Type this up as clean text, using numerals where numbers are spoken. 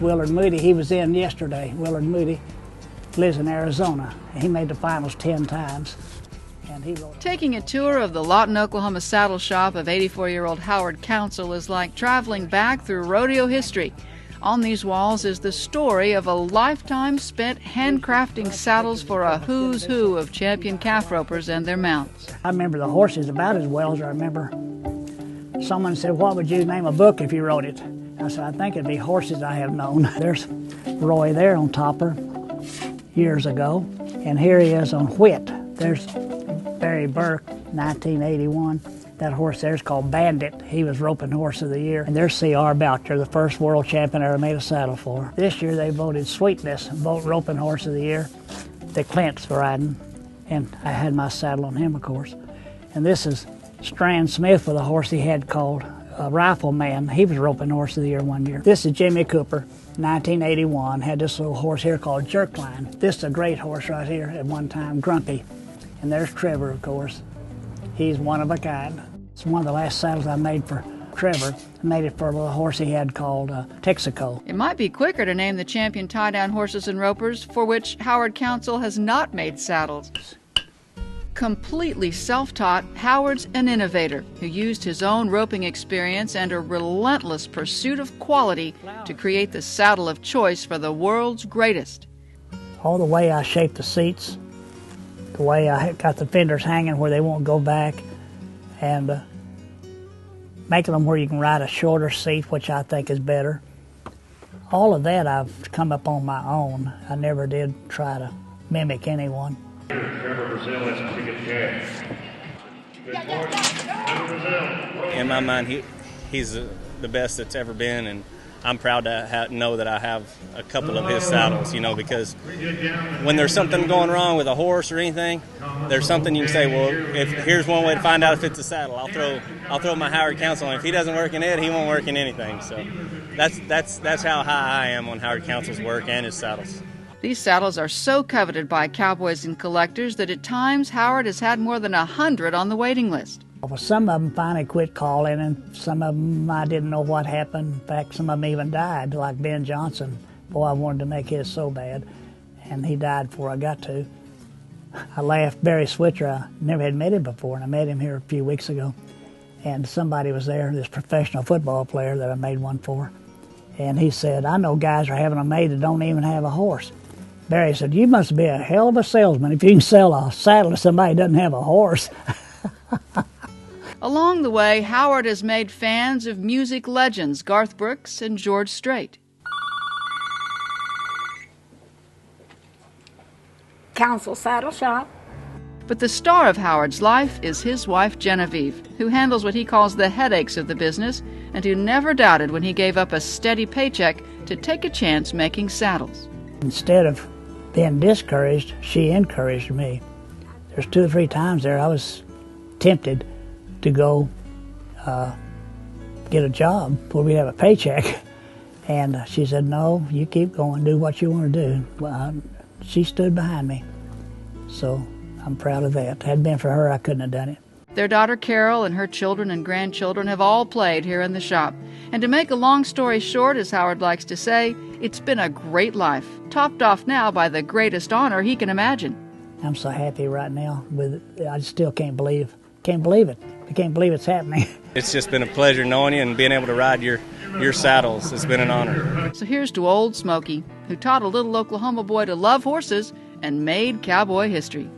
Willard Moody. He was in yesterday. Willard Moody lives in Arizona. He made the finals 10 times. And he wrote. Taking a tour of the Lawton, Oklahoma saddle shop of 84-year-old Howard Council is like traveling back through rodeo history. On these walls is the story of a lifetime spent handcrafting saddles for a who's who of champion calf ropers and their mounts. I remember the horses about as well as I remember. Someone said, what would you name a book if you wrote it? I said, I think it'd be Horses I Have Known. There's Roy there on Topper years ago, and here he is on Whit. There's Barry Burke, 1981. That horse there's called Bandit. He was roping horse of the year. And there's C.R. Boucher, the first world champion I ever made a saddle for. This year they voted Sweetness, roping horse of the year, that Clint's riding. And I had my saddle on him, of course. And this is Strand Smith with a horse he had called Rifleman. He was roping horse of the year one year. This is Jimmy Cooper, 1981. Had this little horse here called Jerkline. This is a great horse right here at one time, Grumpy. And there's Trevor, of course. He's one of a kind. It's one of the last saddles I made for Trevor. I made it for a horse he had called Texaco. It might be quicker to name the champion tie-down horses and ropers for which Howard Council has not made saddles. Completely self-taught, Howard's an innovator who used his own roping experience and a relentless pursuit of quality to create the saddle of choice for the world's greatest. All the way I shaped the seats, the way I got the fenders hanging where they won't go back, and making them where you can ride a shorter seat, which I think is better. All of that I've come up on my own. I never did try to mimic anyone. In my mind, he's the best that's ever been, and I'm proud to know that I have a couple of his saddles, because when there's something going wrong with a horse or anything, there's something you can say, well, here's one way to find out if it's a saddle. I'll throw my Howard Council on. If he doesn't work in it, he won't work in anything. So that's how high I am on Howard Council's work and his saddles. These saddles are so coveted by cowboys and collectors that at times Howard has had more than 100 on the waiting list. Well, some of them finally quit calling, and some of them I didn't know what happened. In fact, some of them even died, like Ben Johnson. Boy, I wanted to make his so bad, and he died before I got to. I laughed. Barry Switzer, I never had met him before, and I met him here a few weeks ago. And somebody was there, this professional football player that I made one for, and he said, I know guys are having them made that don't even have a horse. Barry said, you must be a hell of a salesman if you can sell a saddle to somebody who doesn't have a horse. Along the way, Howard has made fans of music legends Garth Brooks and George Strait. Council Saddle Shop. But the star of Howard's life is his wife Genevieve, who handles what he calls the headaches of the business and who never doubted when he gave up a steady paycheck to take a chance making saddles. Instead of being discouraged, she encouraged me. There's 2 or 3 times there I was tempted to go get a job where we'd have a paycheck. And she said, no, you keep going, do what you want to do. Well, she stood behind me. So I'm proud of that. If it hadn't been for her, I couldn't have done it. Their daughter Carol and her children and grandchildren have all played here in the shop. And to make a long story short, as Howard likes to say, it's been a great life, topped off now by the greatest honor he can imagine. I'm so happy right now with it. I still can't believe it. I can't believe it's happening. It's just been a pleasure knowing you and being able to ride your saddles. It's been an honor. So here's to Old Smoky, who taught a little Oklahoma boy to love horses and made cowboy history.